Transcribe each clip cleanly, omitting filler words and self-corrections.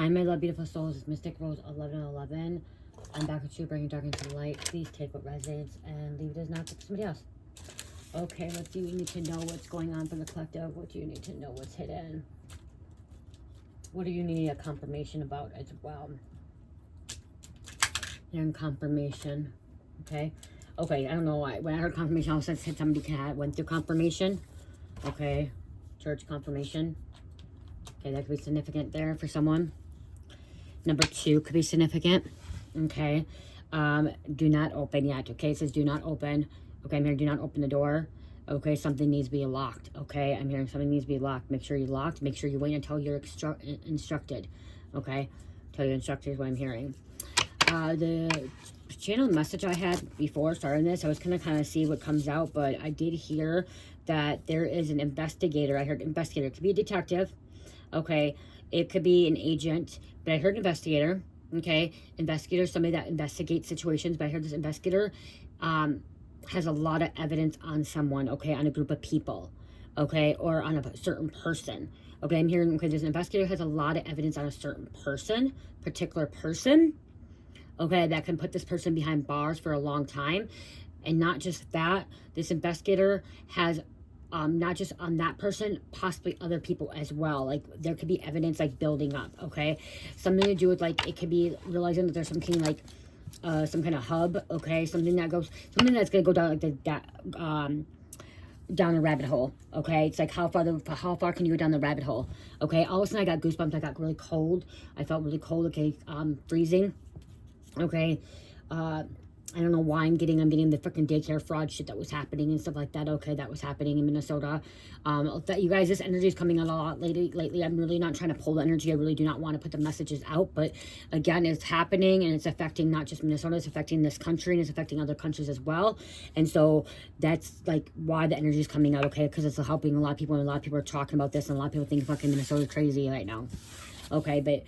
Hi, my love, beautiful souls. It's Mystic Rose 1111. I'm back with you, bringing dark into the light. Please take what resonates and leave it as not for somebody else. Okay, what do you need to know what's going on for the collective? What do you need to know what's hidden? What do you need a confirmation about as well? You're in confirmation. Okay. Okay, I don't know why. When I heard confirmation, I also said somebody went through confirmation. Okay. Church confirmation. Okay, that could be significant there for someone. Number 2 could be significant. Okay. Do not open yet. Okay, it says do not open. Okay, I'm hearing do not open the door. Okay, something needs to be locked. Okay, I'm hearing something needs to be locked. Make sure you're locked. Make sure you wait until you're instructed. Okay, until you're instructed is what I'm hearing. The channel message I had before starting this, I was gonna kind of see what comes out, but I did hear that there is an investigator. I heard investigator. It could be a detective. Okay, it could be an agent, but I heard investigator. Okay, investigator, somebody that investigates situations, but I heard this investigator has a lot of evidence on someone, okay, on a group of people, okay, or on a certain person. Okay, I'm hearing, okay, this investigator has a lot of evidence on a certain person, particular person, okay, that can put this person behind bars for a long time. And not just that, this investigator has not just on that person, possibly other people as well. Like there could be evidence like building up, okay? Something to do with like, it could be realizing that there's something like some kind of hub, okay? Something that's gonna go down like down the rabbit hole, okay? It's like how far can you go down the rabbit hole, okay? All of a sudden I got goosebumps, I got really cold. I felt really cold, okay? Freezing, okay? I don't know why I'm getting the freaking daycare fraud shit that was happening and stuff like that. Okay, that was happening in Minnesota. That you guys, this energy is coming out a lot lately. I'm really not trying to pull the energy. I really do not want to put the messages out. But again, it's happening and it's affecting not just Minnesota. It's affecting this country and it's affecting other countries as well. And so that's like why the energy is coming out. Okay, because it's helping a lot of people and a lot of people are talking about this and a lot of people think fucking Minnesota's crazy right now. Okay, but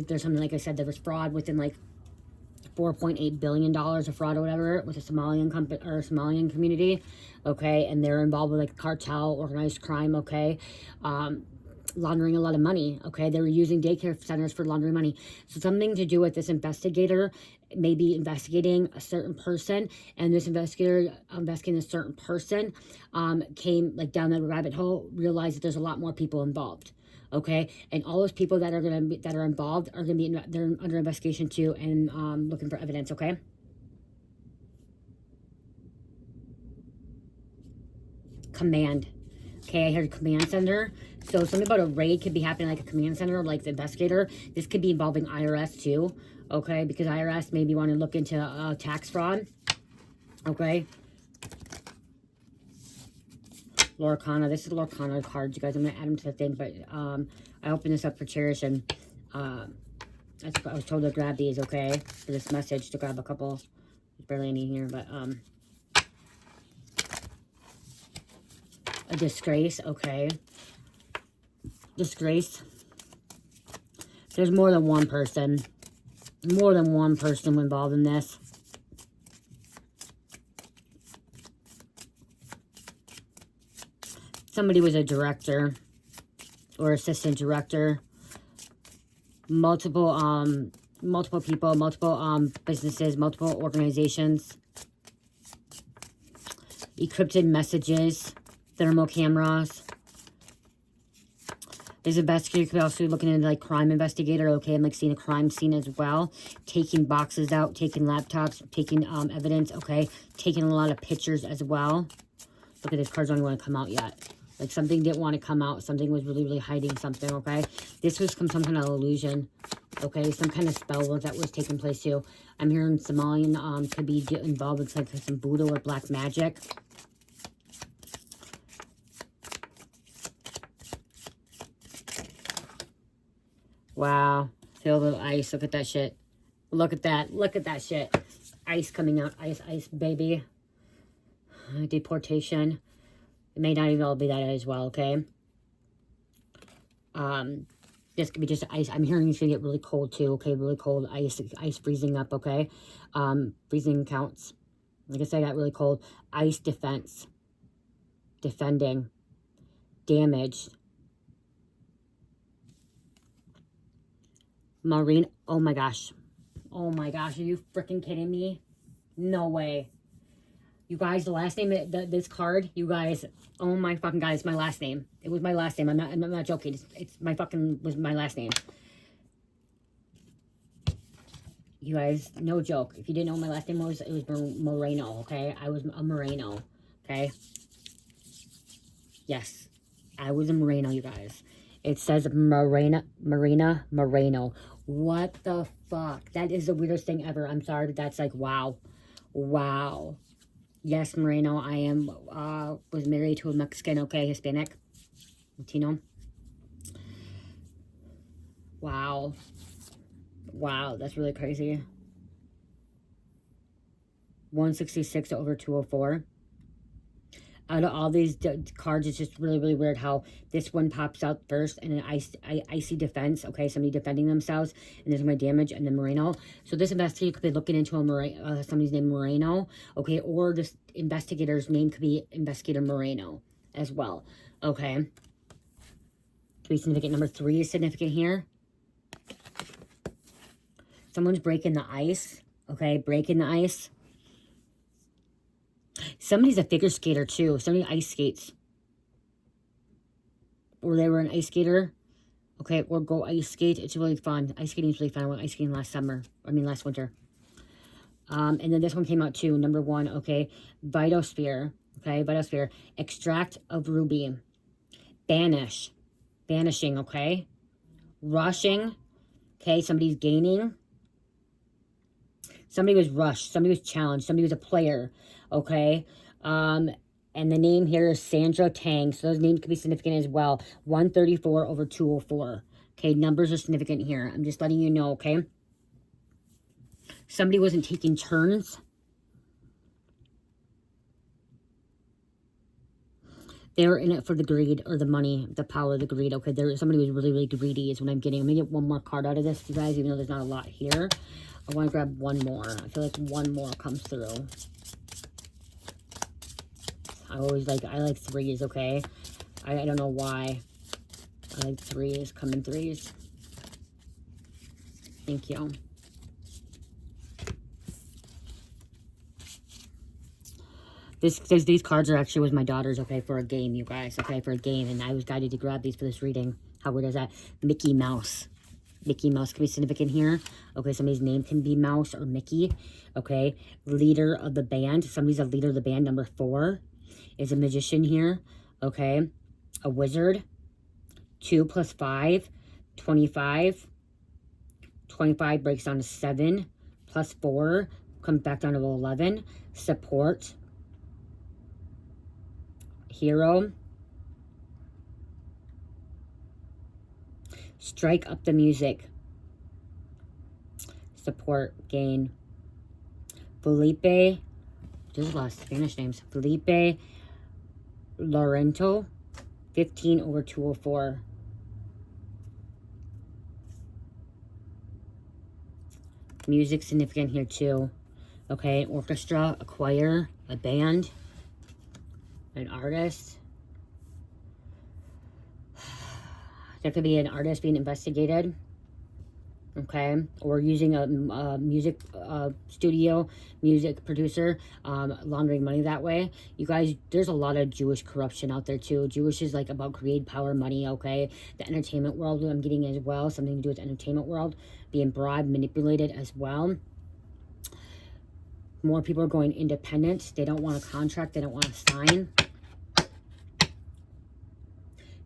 there's something like I said, there was fraud within like $4.8 billion of fraud or whatever with a Somalian company or Somalian community, okay, and they're involved with like cartel, organized crime, okay, laundering a lot of money, okay. They were using daycare centers for laundering money. So something to do with this investigator maybe investigating a certain person, and this investigator investigating a certain person came like down that rabbit hole, realized that there's a lot more people involved. Okay, and all those people that are involved are gonna be they're under investigation too, and looking for evidence. Okay. Command. Okay, I heard command center. So something about a raid could be happening like a command center, like the investigator. This could be involving IRS too. Okay, because IRS maybe want to look into tax fraud. Okay. Lorcana. This is Lorcana cards, you guys. I'm going to add them to the thing, but I opened this up for Cherish, and I was told to grab these, okay, for this message, to grab a couple. There's barely any here, but a disgrace, okay. Disgrace. There's more than one person. More than one person involved in this. Somebody was a director or assistant director. Multiple people, multiple businesses, multiple organizations. Encrypted messages, thermal cameras. This investigator could also be looking into like crime investigator. Okay, I'm like seeing a crime scene as well. Taking boxes out, taking laptops, taking evidence. Okay, taking a lot of pictures as well. Look at this, cards don't want to come out yet. Like something didn't want to come out. Something was really, really hiding something, okay? This was some kind of illusion, okay? Some kind of spell that was taking place too. I'm hearing Somalian could be involved with like some voodoo or black magic. Wow. Feel the ice. Look at that shit. Look at that. Look at that shit. Ice coming out. Ice, ice, baby. Deportation. It may not even all be that as well, okay? This could be just ice. I'm hearing it's gonna get really cold too, okay? Really cold. Ice freezing up, okay? Freezing counts. Like I said, I got really cold. Ice defense. Defending. Damage. Maureen. Oh my gosh. Oh my gosh. Are you freaking kidding me? No way. You guys, the last name, this card, you guys, oh my fucking God, it's my last name. It was my last name. I'm not joking. It's my fucking, was my last name. You guys, no joke. If you didn't know what my last name was, it was Moreno, okay? I was a Moreno, okay? Yes, I was a Moreno, you guys. It says Marina Moreno. What the fuck? That is the weirdest thing ever. I'm sorry, but that's like, wow. Wow. Yes, Moreno, I am, was married to a Mexican, okay, Hispanic, Latino. Wow. Wow, that's really crazy. 166 over 204. Out of all these cards, it's just really, really weird how this one pops out first, and then I see defense, okay, somebody defending themselves, and there's my damage, and then Moreno. So this investigator could be looking into somebody's name Moreno, okay, or this investigator's name could be Investigator Moreno as well, okay. Could be significant. Number 3 is significant here. Someone's breaking the ice, okay, breaking the ice. Somebody's a figure skater too. Somebody ice skates. Or they were an ice skater. Okay, or go ice skate. It's really fun. Ice skating is really fun. I went ice skating last winter. And then this one came out too. Number 1, okay. Vitosphere. Okay, Vitosphere. Extract of ruby. Banish. Banishing, okay. Rushing. Okay, somebody's gaining. Somebody was rushed. Somebody was challenged. Somebody was a player. Okay. And the name here is Sandra Tang. So those names could be significant as well. 134 over 204. Okay. Numbers are significant here. I'm just letting you know. Okay. Somebody wasn't taking turns. They were in it for the greed or the money, the power, the greed. Okay. Somebody was really, really greedy is what I'm getting. I'm going to get one more card out of this, you guys, even though there's not a lot here. I want to grab one more. I feel like one more comes through. I like 3s, okay? I don't know why. I like 3s, come in 3s. Thank you. These cards are actually with my daughters, okay, for a game, you guys, okay, for a game. And I was guided to grab these for this reading. How weird is that? Mickey Mouse. Mickey Mouse can be significant here. Okay, somebody's name can be Mouse or Mickey. Okay, leader of the band. Somebody's a leader of the band. Number 4 is a magician here. Okay, a wizard. 2 plus 5, 25. 25 breaks down to 7. Plus 4 comes back down to 11. Support. Hero. Strike up the music. Support, gain. Felipe. There's a lot of Spanish names. Felipe Lorento. 15 over 204. Music significant here too. Okay, an orchestra, a choir, a band, an artist. There could be an artist being investigated, okay, or using a music studio, music producer, laundering money that way. You guys, there's a lot of Jewish corruption out there too. Jewish is like about greed, power, money, okay. The entertainment world I'm getting as well, something to do with the entertainment world, being bribed, manipulated as well. More people are going independent. They don't want a contract. They don't want to sign.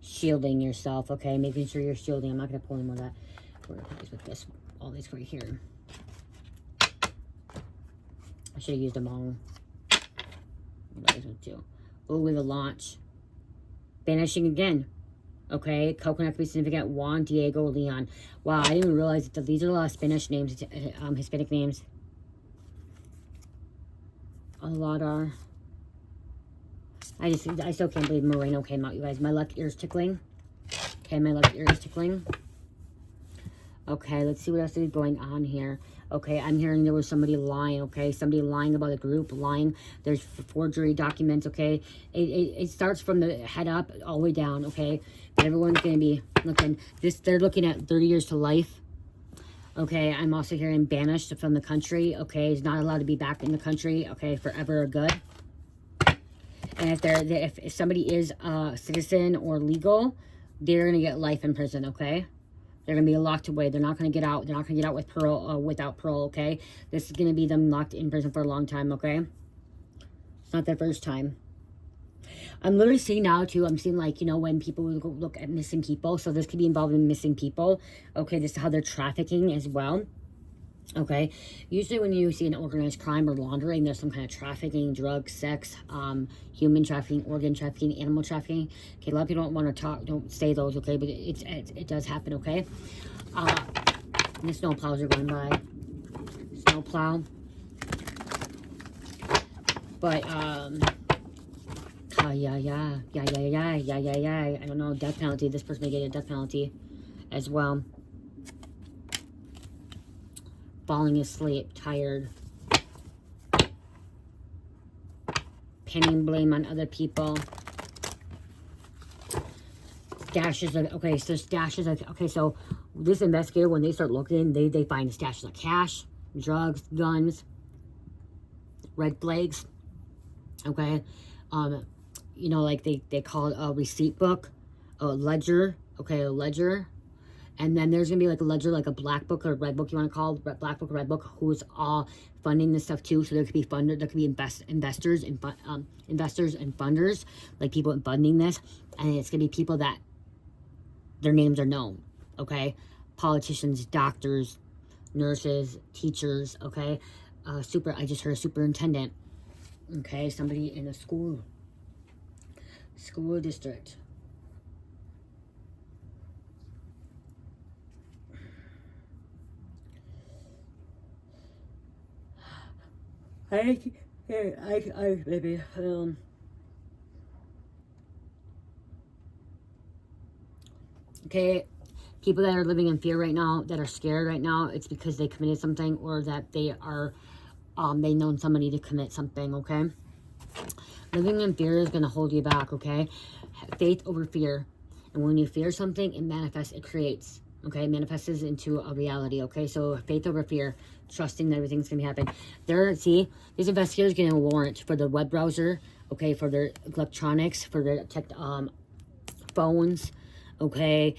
Shielding yourself, okay? Making sure you're shielding. I'm not going to pull any more of that. We're going to put these with this. All these right here. I should have used them all. Oh, with a launch. Banishing again. Okay, coconut could be significant. Juan, Diego, Leon. Wow, I didn't even realize that these are a lot of Spanish names, Hispanic names. A lot are. I still can't believe Moreno came out, you guys. My left ear is tickling. Okay, my left ear is tickling. Okay, let's see what else is going on here. Okay, I'm hearing there was somebody lying, okay? Somebody lying about a group, lying. There's forgery documents, okay? It starts from the head up all the way down, okay? But everyone's going to be looking. They're looking at 30 years to life. Okay, I'm also hearing banished from the country. Okay, he's not allowed to be back in the country. Okay, forever or good. And if somebody is a citizen or legal, they're gonna get life in prison. Okay, they're gonna be locked away. They're not gonna get out. They're not gonna get out with parole, without parole. Okay, this is gonna be them locked in prison for a long time. Okay, it's not their first time. I'm literally seeing now too, I'm seeing like, you know, when people look at missing people. So this could be involved in missing people. Okay, this is how they're trafficking as well. Okay, usually when you see an organized crime or laundering, there's some kind of trafficking, drugs, sex, human trafficking, organ trafficking, animal trafficking. Okay, a lot of people don't want to talk, don't say those, okay, but it does happen, okay? The snow plows are going by. Snow plow. But, yeah. I don't know, death penalty. This person may get a death penalty as well. Falling asleep, tired. Pinning blame on other people. Stashes of, okay, so stashes of, okay, so this investigator, when they start looking, they find stashes of cash, drugs, guns, red flags, okay? You know, like they call it a receipt book, a ledger, okay, a ledger. And then there's going to be like a ledger, like a black book or a red book, you want to call it, black book or red book, who's all funding this stuff too. So there could be there could be investors and investors and funders, like people funding this. And it's going to be people that their names are known, okay? Politicians, doctors, nurses, teachers, okay? I just heard a superintendent, okay? Somebody in a school district. Maybe, okay, people that are living in fear right now, that are scared right now, it's because they committed something or that they are, they known somebody to commit something, okay? Living in fear is going to hold you back, okay? Faith over fear. And when you fear something, it manifests, it creates, okay? It manifests into a reality, okay? So faith over fear, trusting that everything's going to be happening. See, these investigators getting a warrant for their web browser, okay? For their electronics, for their phones, okay,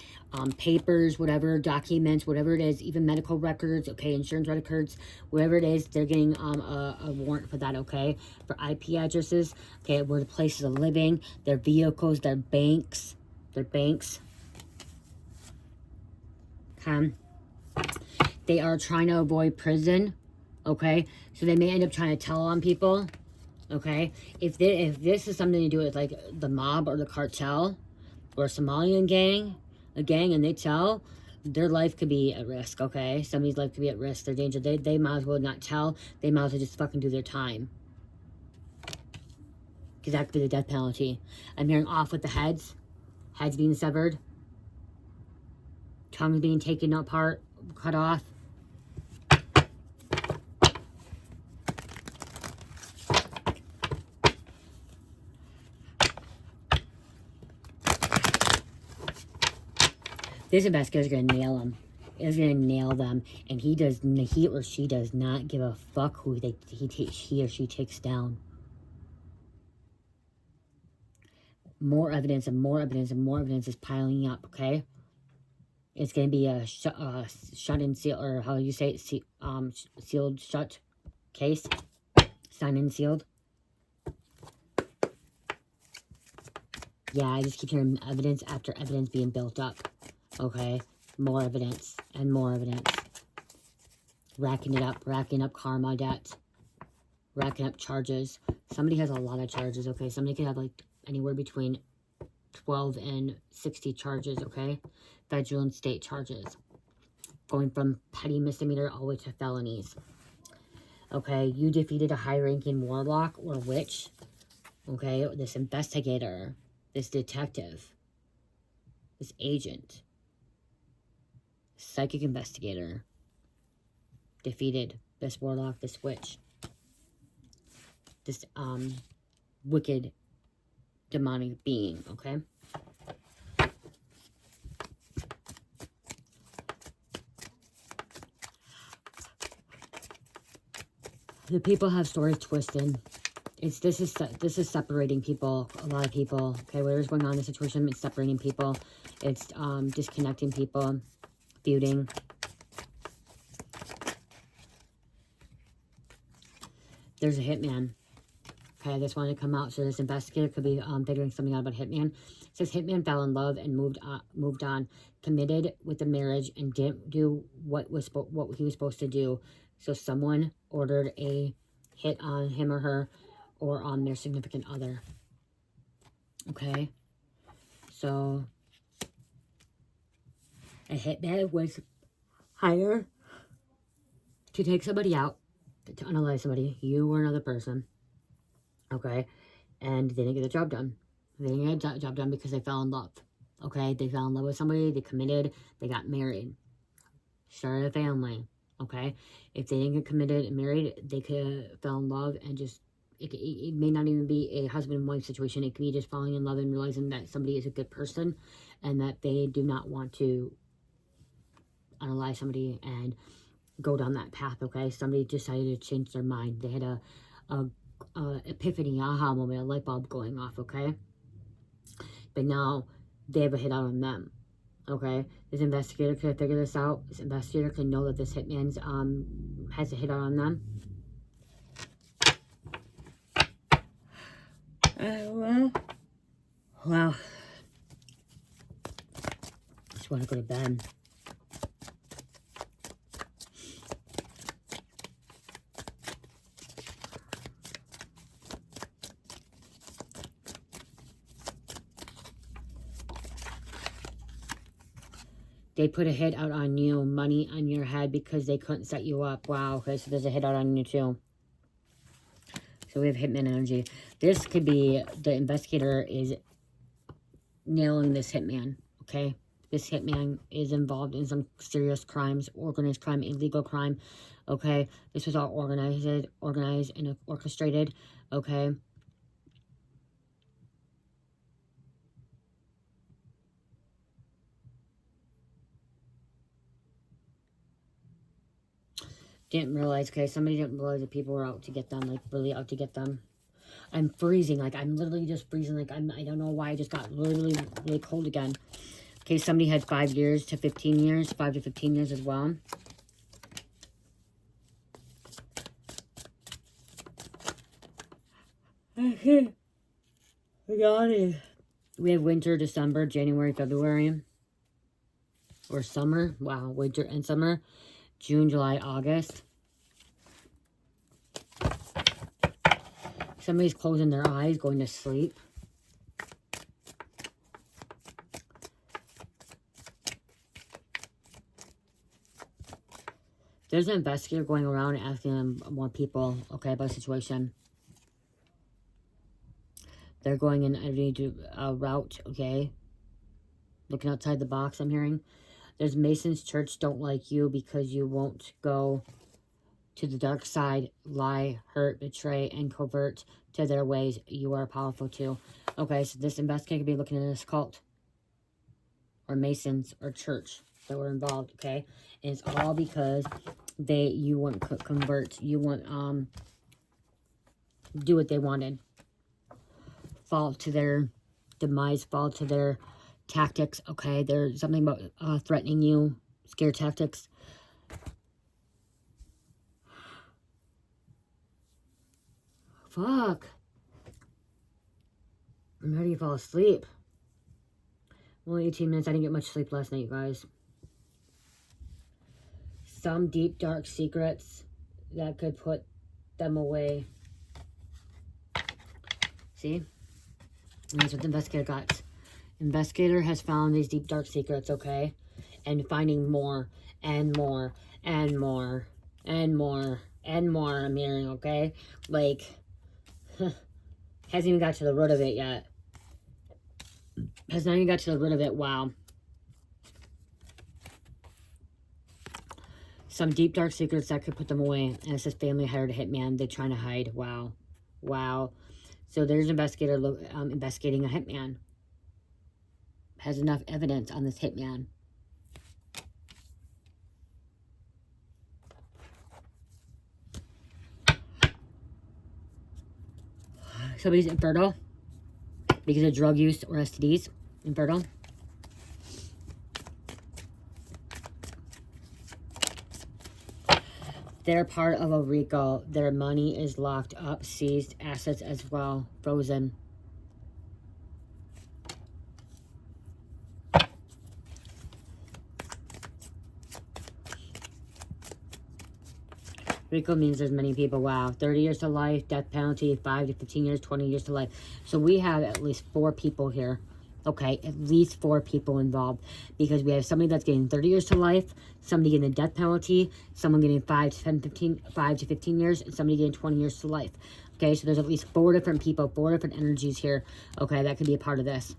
papers, whatever, documents, whatever it is, even medical records, okay, insurance records, whatever it is, they're getting a warrant for that, okay, for IP addresses, okay, where the places of living, their vehicles, their banks, okay, they are trying to avoid prison, okay, so they may end up trying to tell on people, okay, if this is something to do with, like, the mob or the cartel, or a Somalian gang, and they tell, their life could be at risk, okay? Somebody's life could be at risk, they're danger. They might as well not tell. They might as well just fucking do their time. Because that could be the death penalty. I'm hearing off with the heads being severed, tongues being taken apart, cut off. This investigator is going to nail them. Is going to nail them. And he or she does not give a fuck who he or she takes down. More evidence and more evidence and more evidence is piling up, okay? It's going to be a shut and seal, or how you say it, sealed shut case. Signed and sealed. Yeah, I just keep hearing evidence after evidence being built up. Okay, more evidence and more evidence. Racking up karma debt. Racking up charges. Somebody has a lot of charges, okay? Somebody could have like anywhere between 12 and 60 charges, okay? Federal and state charges. Going from petty misdemeanor all the way to felonies. Okay, you defeated a high-ranking warlock or witch. Okay, this investigator, this detective, this agent, psychic investigator, defeated this warlock, this witch, this wicked demonic being, okay? The people have stories twisted. This is separating people, a lot of people. Okay, whatever's going on in the situation, it's separating people. It's disconnecting people, feuding. There's a hitman. Okay, this wanted to come out. So this investigator could be figuring something out about hitman. It says hitman fell in love and moved on, committed with the marriage and didn't do what he was supposed to do. So someone ordered a hit on him or her, or on their significant other. Okay, so a hitman was hired to take somebody out, to unalive somebody, you or another person. Okay, and they didn't get the job done. They didn't get the job done because they fell in love. Okay, they fell in love with somebody, they committed, they got married, started a family. Okay, if they didn't get committed and married, they could fell in love and just, it may not even be a husband and wife situation. It could be just falling in love and realizing that somebody is a good person and that they do not want to unalive somebody and go down that path. Okay, somebody decided to change their mind. They had a epiphany, aha moment, a light bulb going off. Okay, but now they have a hit out on them. Okay, this investigator could figure this out. This investigator could know that this hitman's has a hit out on them. Well, just want to go to bed. They put a hit out on you, money on your head because they couldn't set you up. Wow, okay, so there's a hit out on you too. So we have hitman energy. This could be the investigator is nailing this hitman, okay? This hitman is involved in some serious crimes, organized crime, illegal crime, okay? This was all organized and orchestrated, okay? Didn't realize, okay, somebody didn't realize that people were out to get them, like really out to get them. I'm freezing, like I'm literally just freezing, like I don't know why I just got really, really cold again. Okay, somebody had 5 years to 15 years, 5 to 15 years as well. Okay, we got it. We have winter, December, January, February, or summer. Wow, winter and summer, June, July, August. Somebody's closing their eyes, going to sleep. There's an investigator going around and asking them more people, okay, about the situation. They're going in a route, okay? Looking outside the box, I'm hearing. There's Mason's church don't like you because you won't go to the dark side, lie, hurt, betray, and covert to their ways. You are powerful too. Okay, so this investigator could be looking at this cult. Or Masons or church that were involved, okay? And it's all because you wouldn't convert. You wouldn't do what they wanted. Fall to their demise, fall to their tactics, okay? There's something about threatening you, scare tactics. Fuck. I'm ready to fall asleep. Only 18 minutes. I didn't get much sleep last night, you guys. Some deep, dark secrets that could put them away. See? And that's what the investigator got. Investigator has found these deep, dark secrets, okay? And finding more, and more, and more, and more, and more, I'm hearing, okay? Like, hasn't even got to the root of it yet. Has not even got to the root of it. Wow. Some deep, dark secrets that could put them away. And it says family hired a hitman. They're trying to hide. Wow. Wow. So there's an investigator investigating a hitman. Has enough evidence on this hitman. Somebody's infertile because of drug use or STDs. Infertile. They're part of a RICO. Their money is locked up, seized, assets as well, frozen. RICO means there's many people. Wow. 30 years to life, death penalty, 5 to 15 years, 20 years to life. So we have at least 4 people here. Okay, at least 4 people involved, because we have somebody that's getting 30 years to life, somebody getting a death penalty, someone getting 5 to 15 years, and somebody getting 20 years to life. Okay, so there's at least 4 different people, 4 different energies here. Okay, that could be a part of this.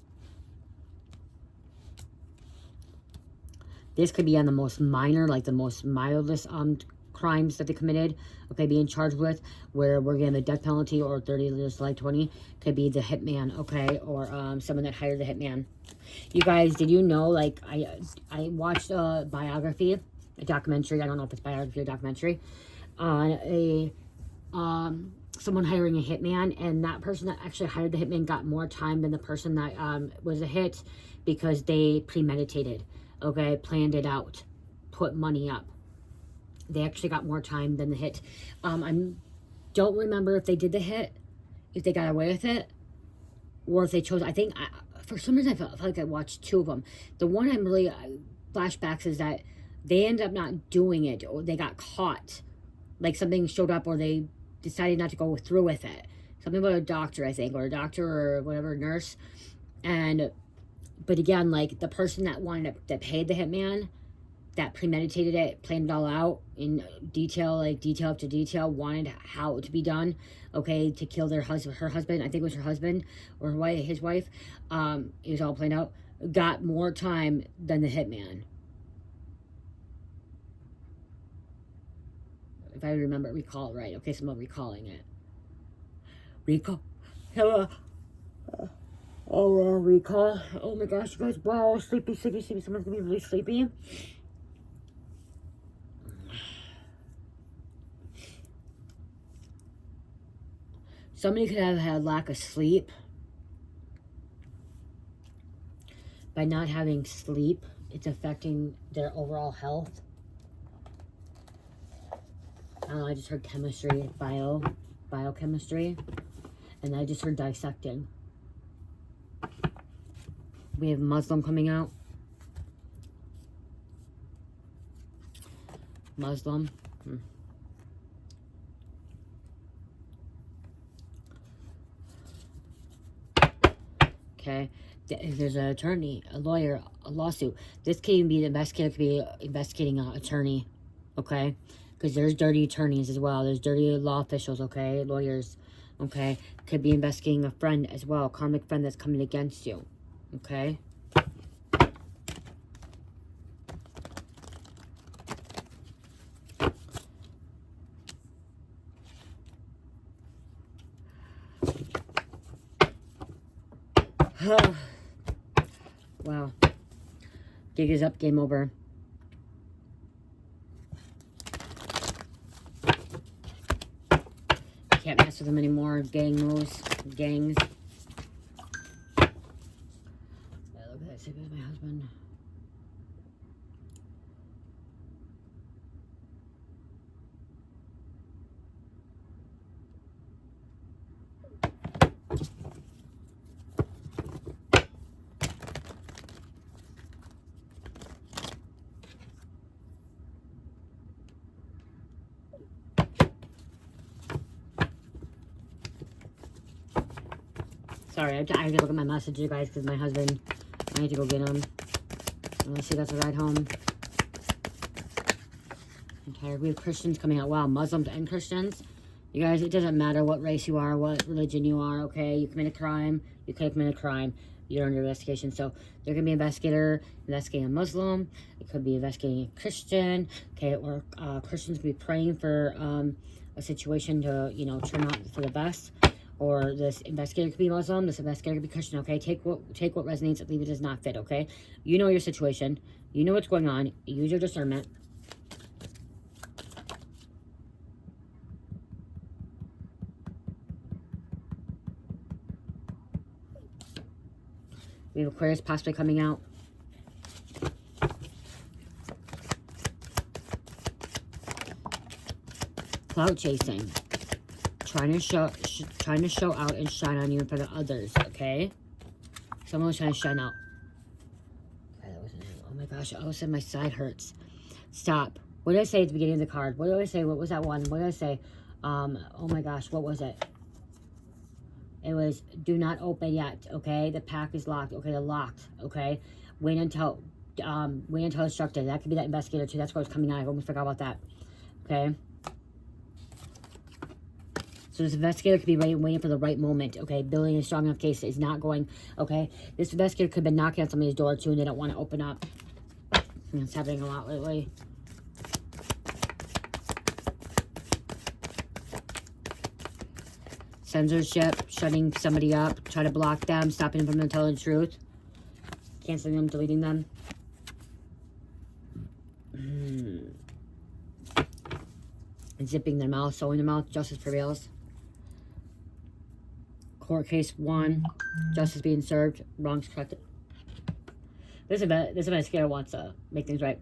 This could be on the most minor, like the most mildest crimes that they committed, okay, being charged with, where we're getting the death penalty or 30 years to life, 20, could be the hitman, okay, or someone that hired the hitman. You guys, did you know, like, I watched a biography, a documentary, I don't know if it's biography or documentary, on a, someone hiring a hitman, and that person that actually hired the hitman got more time than the person that was a hit, because they premeditated, okay, planned it out, put money up. They actually got more time than the hit. I don't remember if they did the hit, if they got away with it, or if they chose. I think, for some reason, I felt like I watched 2 of them. The one I'm really, flashbacks is that they ended up not doing it, or they got caught. Like something showed up, or they decided not to go through with it. Something about a doctor, I think, or a doctor or whatever, nurse. But again, like the person that paid the hitman, that premeditated it, planned it all out in detail, like detail after detail, wanted how to be done, okay, to kill her husband, I think it was her husband, or his wife, it was all planned out, got more time than the hitman. If I recall it right, okay, so I'm recalling it. Recall, hello, recall, oh my gosh, you guys, wow, sleepy, someone's gonna be really sleepy. Somebody could have had lack of sleep. By not having sleep, it's affecting their overall health. I don't know, I just heard chemistry, biochemistry, and I just heard dissecting. We have Muslim coming out. Muslim. Okay, there's an attorney, a lawyer, a lawsuit. This can even be the investigator, could be investigating an attorney, okay? Because there's dirty attorneys as well. There's dirty law officials, okay? Lawyers, okay? Could be investigating a friend as well, a karmic friend that's coming against you, okay? Wow. Gig is up, game over. Can't mess with them anymore. Gang moves. Gangs. Yeah, look at that. Same as my husband. Sorry, I have to look at my message, you guys, because my husband, I need to go get him. Unless he gets a ride home. I'm tired. We have Christians coming out. Wow, Muslims and Christians. You guys, it doesn't matter what race you are, what religion you are, okay? You commit a crime, you could commit a crime. You're under investigation. So there can be an investigator investigating a Muslim. It could be investigating a Christian, okay? Or Christians could be praying for a situation to, you know, turn out for the best. Or this investigator could be Muslim, this investigator could be Christian, okay? Take what resonates and leave it does not fit, okay? You know your situation. You know what's going on. Use your discernment. We have Aquarius possibly coming out. Clout chasing. Trying to show out and shine on you in front of others, okay? Someone was trying to shine out. Okay, that wasn't it. Oh my gosh, all of a sudden my side hurts. Stop. What did I say at the beginning of the card? What did I say? What was that one? What did I say? Oh my gosh, what was it? It was, do not open yet, okay? The pack is locked. Okay, they're locked, okay? Wait until instructed. That could be that investigator too. That's what was coming out. I almost forgot about that, okay? So this investigator could be waiting for the right moment, okay? Building a strong enough case is not going, okay? This investigator could have been knocking on somebody's door too and they don't want to open up. It's happening a lot lately. Censorship, shutting somebody up, try to block them, stopping them from telling the truth, canceling them, deleting them. Zipping their mouth, sewing their mouth, justice prevails. Court case won, justice being served, wrongs corrected. This investigator wants to make things right.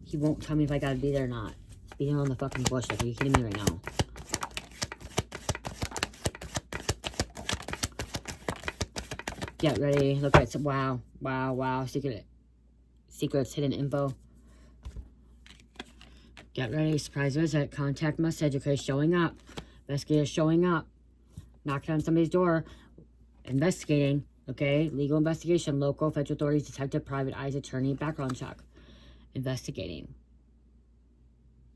He won't tell me if I gotta be there or not. Beating on the fucking bush. Like, are you kidding me right now? Get ready. Look at it. Wow. Wow. Wow. Secrets. Hidden info. Get ready. Surprise visit. Contact message. Okay. Showing up. Investigator showing up. Knocking on somebody's door. Investigating. Okay. Legal investigation. Local federal authorities. Detective. Private eyes. Attorney. Background check. Investigating.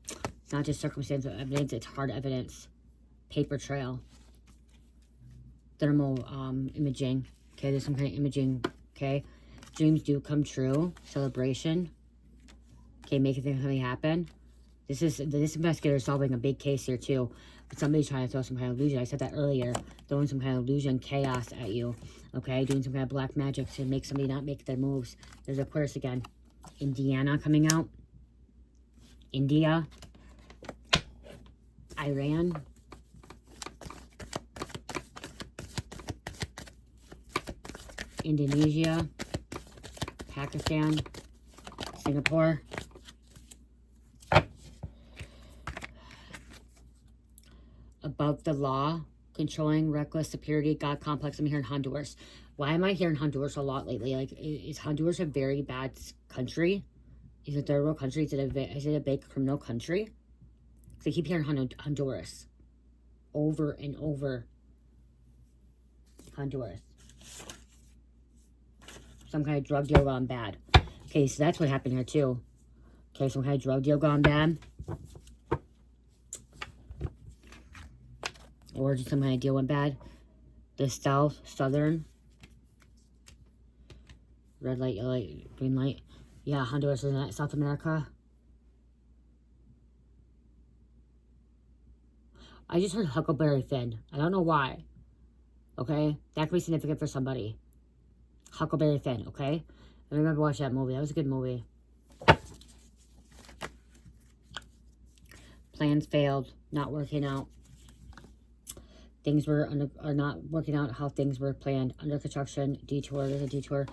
It's not just circumstantial evidence, it's hard evidence. Paper trail. Thermal imaging. Okay, there's some kind of imaging. Okay. Dreams do come true. Celebration. Okay, making something happen. This investigator is solving a big case here too. But somebody's trying to throw some kind of illusion. I said that earlier. Throwing some kind of illusion, chaos at you. Okay, doing some kind of black magic to make somebody not make their moves. There's Aquarius again. Indiana coming out. India. Iran. Indonesia. Pakistan. Singapore. Above the law. Controlling, reckless, superiority, God complex. I'm hearing Honduras. Why am I hearing Honduras a lot lately? Like, is Honduras a very bad country? Is it a third world country? Is it a big criminal country? Because I keep hearing Honduras. Over and over. Honduras. Some kind of drug deal gone bad. Okay, so that's what happened here too. Okay, some kind of drug deal gone bad. Or just some kind of deal went bad. The southern. Red light, yellow light, green light. Yeah, Honduras is in South America. I just heard Huckleberry Finn. I don't know why. Okay? That could be significant for somebody. Huckleberry Finn, okay? I remember watching that movie. That was a good movie. Plans failed. Not working out. Things are not working out how things were planned. Under construction. Detour. There's a detour.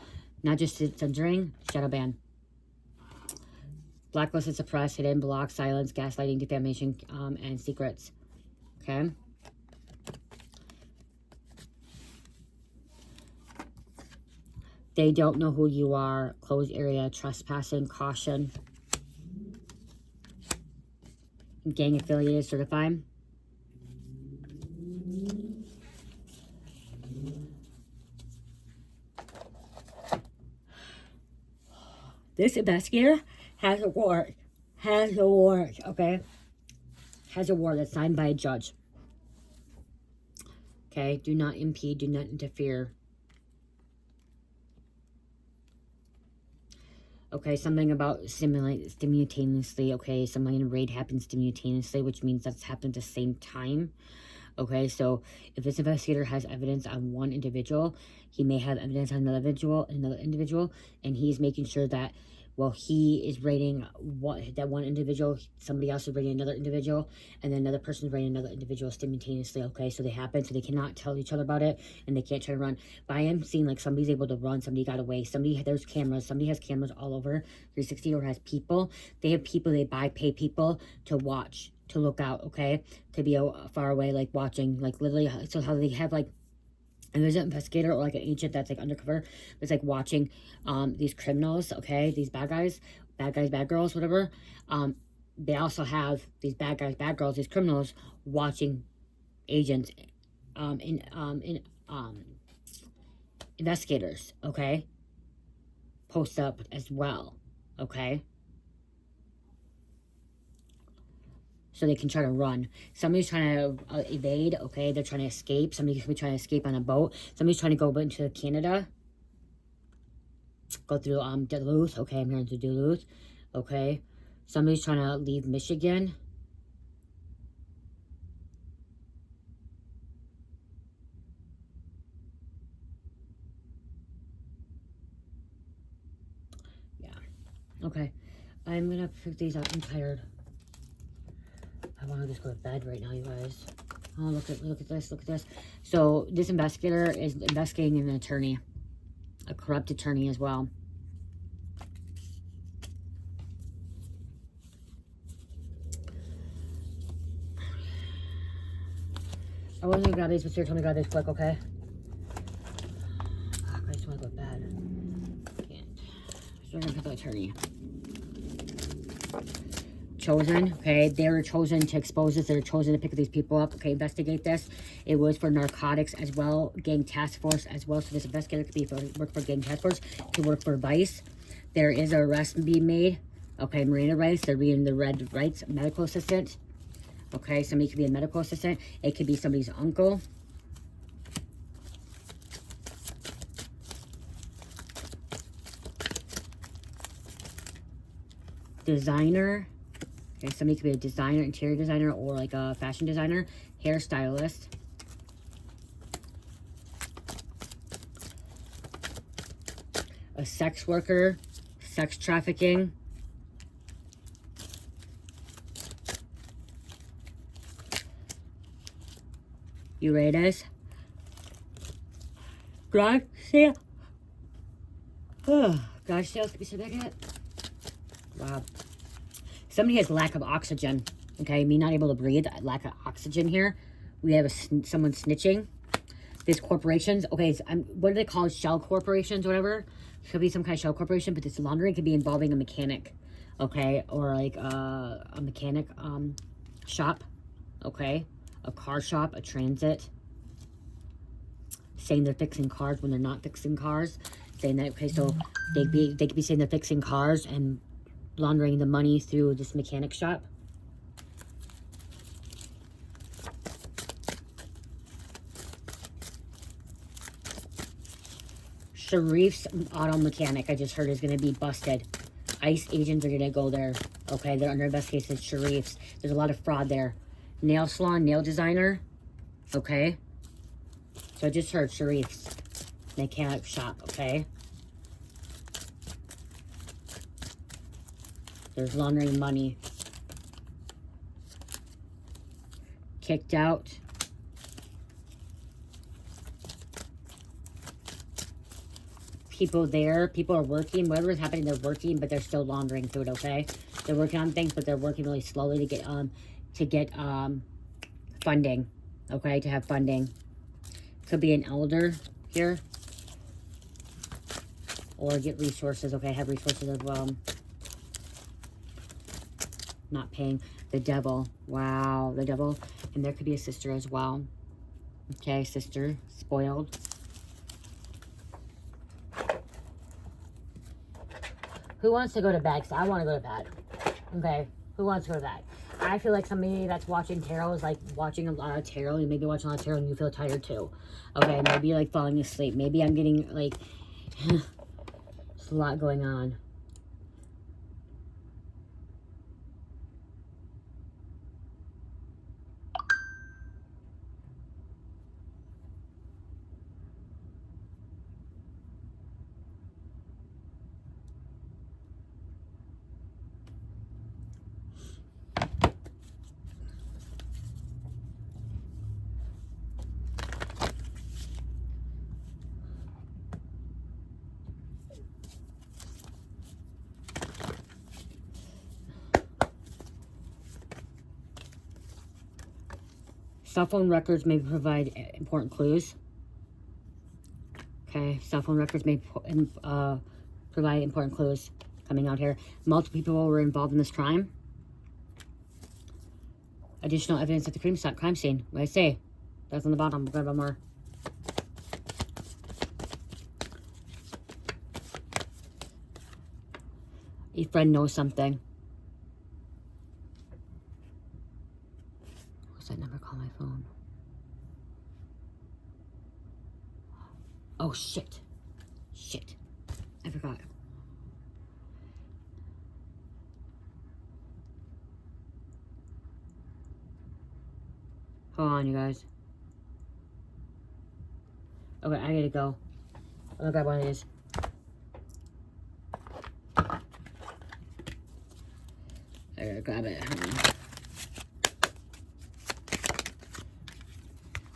Not just censoring. Shadow ban. Blacklisted, suppressed, hidden, blocked, silence, gaslighting, defamation, and secrets. Okay? They don't know who you are. Closed area, trespassing, caution. Gang affiliated, certified. This investigator has a warrant. Has a warrant, okay? Has a warrant that's signed by a judge. Okay? Do not impede, do not interfere. Okay, something about simultaneously. Okay, something in a raid happens simultaneously, which means that's happened at the same time. Okay, so if this investigator has evidence on one individual, he may have evidence on another individual, and he's making sure that, well, he is rating that one individual, somebody else is rating another individual, and then another person is rating another individual simultaneously. Okay, so they happen, so they cannot tell each other about it, and they can't try to run. But I am seeing like somebody's able to run, somebody got away, there's cameras, somebody has cameras all over 360, or has people. They have people, they pay people to watch, to look out, okay, to be far away, like watching, like literally. So how they have like, and there's an investigator or like an agent that's like undercover, it's like watching these criminals, okay, these bad guys, bad girls, whatever. They also have these bad guys, bad girls, these criminals watching agents, in investigators, okay, post up as well, okay, so they can try to run. Somebody's trying to evade, okay, they're trying to escape. Somebody could be trying to escape on a boat. Somebody's trying to go into Canada, go through Duluth, okay, I'm hearing to Duluth, okay. Somebody's trying to leave Michigan. Yeah, okay, I'm gonna pick these up. I'm tired. I want to just go to bed right now, you guys. Oh, look at this. So this investigator is investigating an attorney, a corrupt attorney as well. I wasn't gonna grab these, but Sarah told me to grab these quick, okay? Oh, I just want to go to bed. Can't. So we're gonna pick the attorney. Chosen, okay, they were chosen to expose this, they were chosen to pick these people up, okay, investigate this. It was for narcotics as well, gang task force as well, so this investigator could be work for gang task force, could work for Vice. There is an arrest being made, okay, Miranda rights, they're reading the red rights, medical assistant, okay, somebody could be a medical assistant, it could be somebody's uncle. Designer. Okay, somebody could be a designer, interior designer, or like a fashion designer, hairstylist. A sex worker, sex trafficking. You ready, this? Garage sale. Oh, garage sales could be so big. Wow. Somebody has lack of oxygen, okay? Me not able to breathe, lack of oxygen here. We have someone snitching. This corporations, okay, what do they call shell corporations, whatever? Could be some kind of shell corporation, but this laundering could be involving a mechanic, okay? Or like a mechanic shop, okay? A car shop, a transit. Saying they're fixing cars when they're not fixing cars. Saying that, okay, so they could be saying they're fixing cars and laundering the money through this mechanic shop. Sharif's auto mechanic, I just heard, is going to be busted. ICE agents are going to go there. Okay, they're under investigation. Sharif's. There's a lot of fraud there. Nail salon, nail designer. Okay. So I just heard Sharif's mechanic shop. Okay. There's laundering money. Kicked out. People there. People are working. Whatever is happening, they're working, but they're still laundering through it, okay? They're working on things, but they're working really slowly to get funding. Okay, to have funding. Could be an elder here. Or get resources. Okay, have resources as well. Not paying. The devil. Wow, the devil. And there could be a sister as well. Okay, sister. Spoiled. Who wants to go to bed? Because I want to go to bed. Okay, who wants to go to bed? I feel like somebody that's watching tarot is like watching a lot of tarot. You may be watching a lot of tarot and you feel tired too. Okay, maybe you're like falling asleep. Maybe I'm getting like... there's a lot going on. Cell phone records may provide important clues. Okay, cell phone records may provide important clues coming out here. Multiple people were involved in this crime. Additional evidence at the crime scene. What I say? That's on the bottom. We'll grab one more. A friend knows something. What's that number? Call my phone. Oh, shit. Shit. I forgot. Hold on, you guys. Okay, I gotta go. I'm gonna grab one of these. I gotta grab it.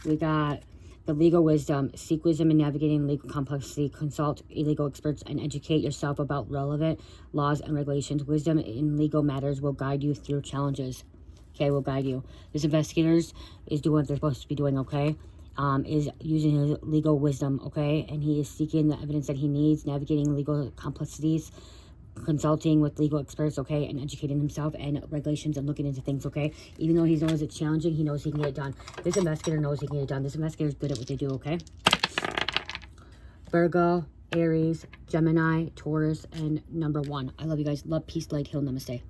We got the legal wisdom. Seek wisdom in navigating legal complexity. Consult legal experts and educate yourself about relevant laws and regulations. Wisdom in legal matters will guide you through challenges. Okay, will guide you. This investigator is doing what they're supposed to be doing, okay? Is using his legal wisdom, okay? And he is seeking the evidence that he needs, navigating legal complexities, consulting with legal experts, okay? And educating himself and regulations and looking into things, okay? Even though he knows it's challenging, he knows he can get it done. This investigator knows he can get it done. This investigator is good at what they do, okay? Virgo, Aries, Gemini, Taurus, and number 1. I love you guys. Love, peace, light, heal, namaste.